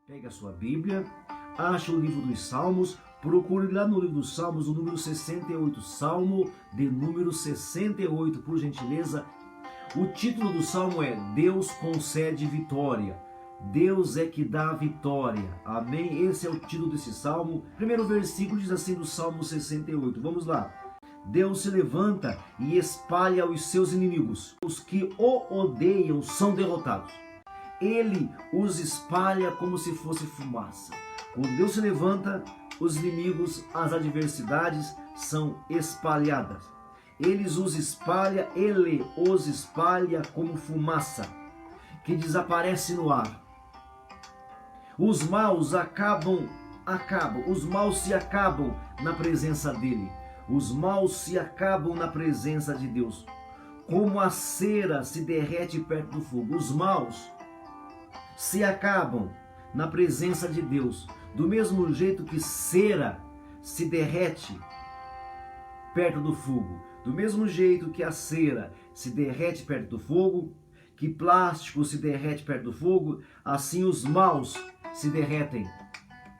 Pega a sua Bíblia, acha o livro dos Salmos, procure lá no livro dos Salmos o número 68, Salmo de número 68, por gentileza. O título do Salmo é Deus concede vitória. Deus é que dá a vitória. Amém? Esse é o título desse Salmo. Primeiro versículo diz assim do Salmo 68. Vamos lá. Deus se levanta e espalha os seus inimigos. Os que o odeiam são derrotados. Ele os espalha como se fosse fumaça. Quando Deus se levanta, os inimigos, as adversidades são espalhadas. Ele os espalha como fumaça que desaparece no ar. Os maus os maus se acabam na presença dele. Os maus se acabam na presença de Deus. Como a cera se derrete perto do fogo. Os maus se acabam na presença de Deus. Do mesmo jeito que cera se derrete perto do fogo. Do mesmo jeito que a cera se derrete perto do fogo, que plástico se derrete perto do fogo, assim os maus se derretem,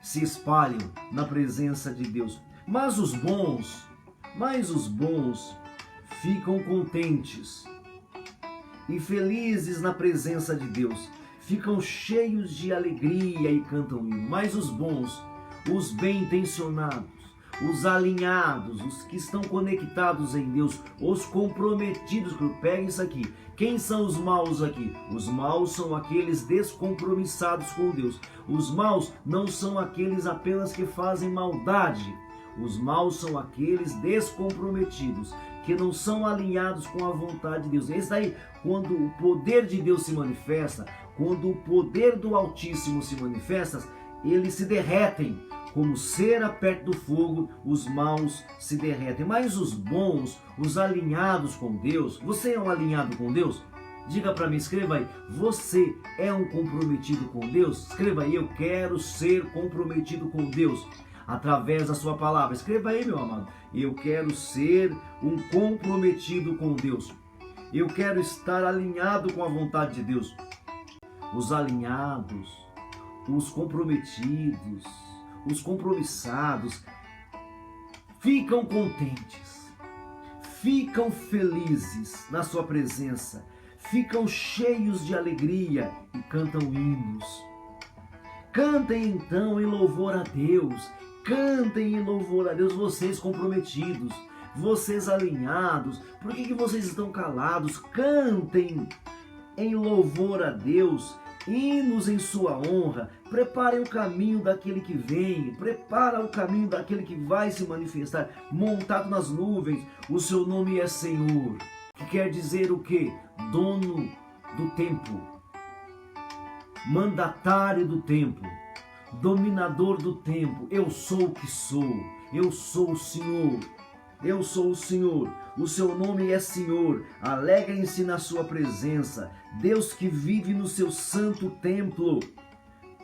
se espalham na presença de Deus. Mas os bons ficam contentes e felizes na presença de Deus. Ficam cheios de alegria e cantam hino. Mas os bons, os bem-intencionados, os alinhados, os que estão conectados em Deus, os comprometidos, peguem isso aqui. Quem são os maus aqui? Os maus são aqueles descompromissados com Deus. Os maus não são aqueles apenas que fazem maldade. Os maus são aqueles descomprometidos, que não são alinhados com a vontade de Deus. Esse daí, quando o poder de Deus se manifesta, quando o poder do Altíssimo se manifesta, eles se derretem. Como cera perto do fogo, os maus se derretem. Mas os bons, os alinhados com Deus, você é um alinhado com Deus? Diga para mim, escreva aí, você é um comprometido com Deus? Escreva aí, eu quero ser comprometido com Deus. Através da sua palavra. Escreva aí, meu amado. Eu quero ser um comprometido com Deus. Eu quero estar alinhado com a vontade de Deus. Os alinhados, os comprometidos, os compromissados ficam contentes, ficam felizes na sua presença, ficam cheios de alegria e cantam hinos. Cantem então em louvor a Deus. Cantem em louvor a Deus, vocês comprometidos, vocês alinhados. Por que vocês estão calados? Cantem em louvor a Deus, hinos em sua honra. Preparem o caminho daquele que vem, prepara o caminho daquele que vai se manifestar, montado nas nuvens. O seu nome é Senhor, que quer dizer o quê? Dono do tempo, mandatário do tempo, dominador do tempo. Eu sou o que sou, eu sou o Senhor, eu sou o Senhor. O seu nome é Senhor, alegrem-se na sua presença. Deus que vive no seu santo templo,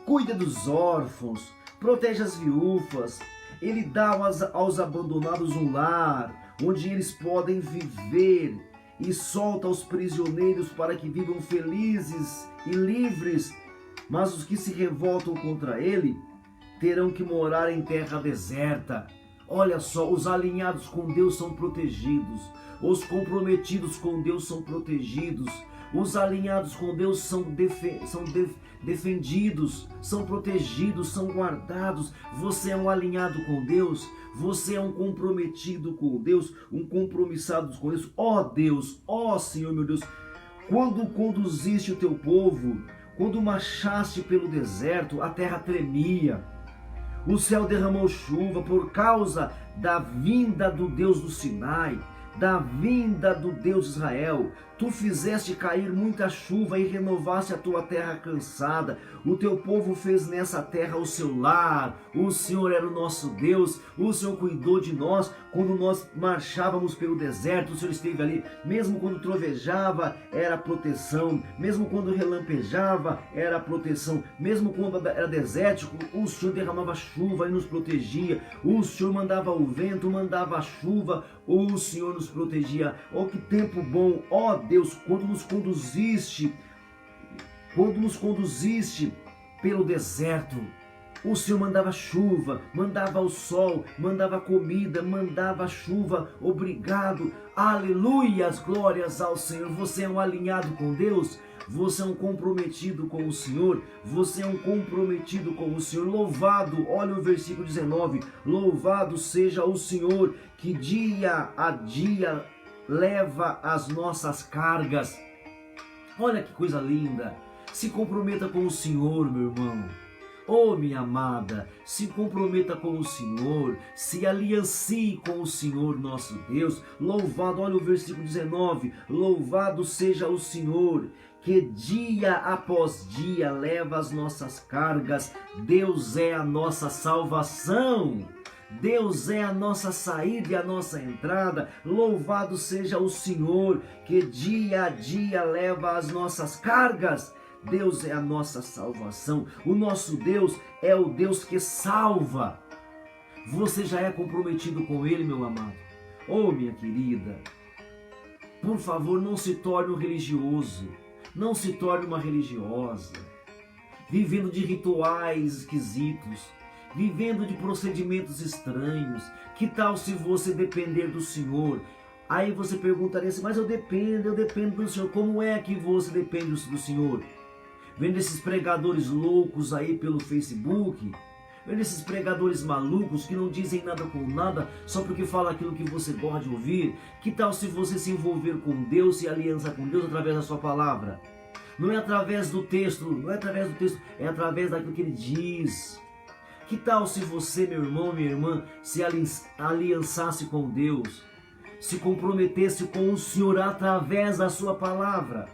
cuida dos órfãos, protege as viúvas. Ele dá aos abandonados um lar, onde eles podem viver, e solta os prisioneiros para que vivam felizes e livres. Mas os que se revoltam contra ele terão que morar em terra deserta. Olha só, os alinhados com Deus são protegidos. Os comprometidos com Deus são protegidos. Os alinhados com Deus são defendidos, são protegidos, são guardados. Você é um alinhado com Deus. Você é um comprometido com Deus, um compromissado com Deus. Ó Deus, ó Senhor meu Deus, quando conduziste o teu povo, quando marchaste pelo deserto, a terra tremia. O céu derramou chuva por causa da vinda do Deus do Sinai, da vinda do Deus de Israel. Tu fizeste cair muita chuva e renovaste a tua terra cansada. O teu povo fez nessa terra o seu lar. O Senhor era o nosso Deus. O Senhor cuidou de nós quando nós marchávamos pelo deserto. O Senhor esteve ali. Mesmo quando trovejava, era proteção. Mesmo quando relampejava, era proteção. Mesmo quando era desértico, o Senhor derramava chuva e nos protegia. O Senhor mandava o vento, mandava a chuva. O Senhor nos protegia. Oh, que tempo bom! Ó Deus, quando nos conduziste quando nos conduziste pelo deserto, o Senhor mandava chuva, mandava o sol, mandava comida, mandava chuva. Obrigado, aleluias, glórias ao Senhor. Você é um alinhado com Deus, você é um comprometido com o Senhor, você é um comprometido com o Senhor. Louvado, olha o versículo 19, louvado seja o Senhor, que dia a dia leva as nossas cargas. Olha que coisa linda. Se comprometa com o Senhor, meu irmão. Oh, minha amada, se comprometa com o Senhor, se aliancie com o Senhor nosso Deus. Louvado, olha o versículo 19, louvado seja o Senhor, que dia após dia leva as nossas cargas. Deus é a nossa salvação. Deus é a nossa saída e a nossa entrada. Louvado seja o Senhor, que dia a dia leva as nossas cargas. Deus é a nossa salvação. O nosso Deus é o Deus que salva. Você já é comprometido com Ele, meu amado? Oh, minha querida, por favor, não se torne um religioso, não se torne uma religiosa, vivendo de rituais esquisitos, vivendo de procedimentos estranhos. Que tal se você depender do Senhor? Aí você perguntaria assim, mas eu dependo do Senhor. Como é que você depende do Senhor? Vendo esses pregadores loucos aí pelo Facebook, vendo esses pregadores malucos que não dizem nada com nada, só porque fala aquilo que você gosta de ouvir. Que tal se você se envolver com Deus, se aliançar com Deus através da sua palavra? Não é através do texto, é através daquilo que Ele diz. Que tal se você, meu irmão, minha irmã, se aliançasse com Deus, se comprometesse com o Senhor através da sua palavra,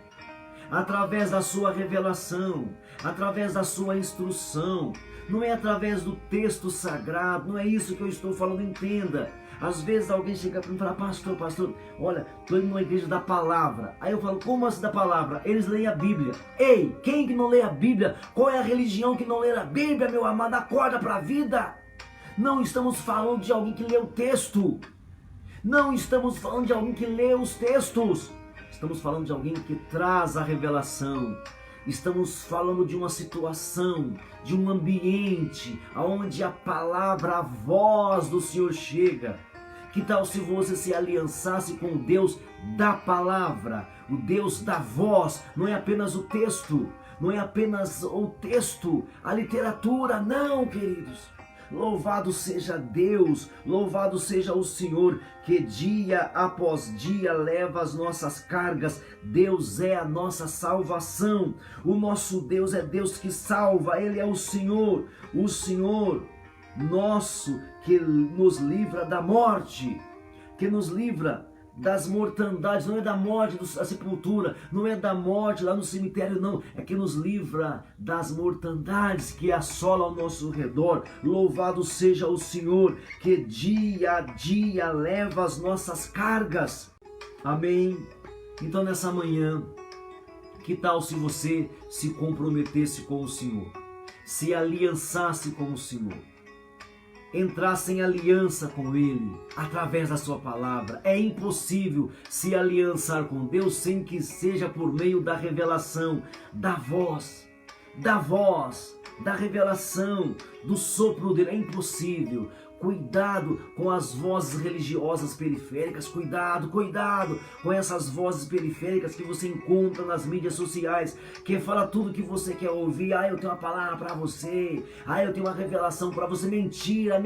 através da sua revelação, através da sua instrução? Não é através do texto sagrado, não é isso que eu estou falando, entenda. Às vezes alguém chega para mim e fala, pastor, olha, estou indo numa igreja da palavra. Aí eu falo, como assim da palavra? Eles leem a Bíblia. Ei, quem que não lê a Bíblia? Qual é a religião que não lê a Bíblia, meu amado? Acorda para a vida. Não estamos falando de alguém que lê o texto. Não estamos falando de alguém que lê os textos. Estamos falando de alguém que traz a revelação. Estamos falando de uma situação, de um ambiente onde a palavra, a voz do Senhor chega. Que tal se você se aliançasse com o Deus da palavra, o Deus da voz? Não é apenas o texto, não é apenas o texto, a literatura, não, queridos. Louvado seja Deus, louvado seja o Senhor, que dia após dia leva as nossas cargas. Deus é a nossa salvação. O nosso Deus é Deus que salva. Ele é o Senhor nosso, que nos livra da morte, que nos livra das mortandades. Não é da morte da sepultura, não é da morte lá no cemitério, não. É que nos livra das mortandades que assolam ao nosso redor. Louvado seja o Senhor, que dia a dia leva as nossas cargas. Amém? Então nessa manhã, que tal se você se comprometesse com o Senhor, se aliançasse com o Senhor, entrasse em aliança com Ele através da sua palavra? É impossível se aliançar com Deus sem que seja por meio da revelação, da voz, da revelação, do sopro dele. É impossível. Cuidado com as vozes religiosas periféricas, cuidado com essas vozes periféricas que você encontra nas mídias sociais, que fala tudo que você quer ouvir. Eu tenho uma palavra para você, eu tenho uma revelação para você. Mentira.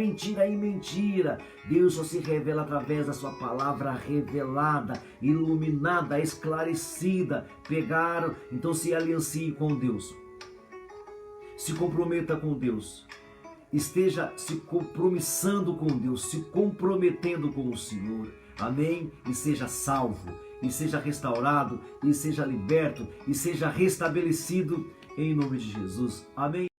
Deus só se revela através da sua palavra revelada, iluminada, esclarecida. Então se aliancie com Deus, se comprometa com Deus. Esteja se compromissando com Deus, se comprometendo com o Senhor. Amém? E seja salvo, e seja restaurado, e seja liberto, e seja restabelecido em nome de Jesus. Amém?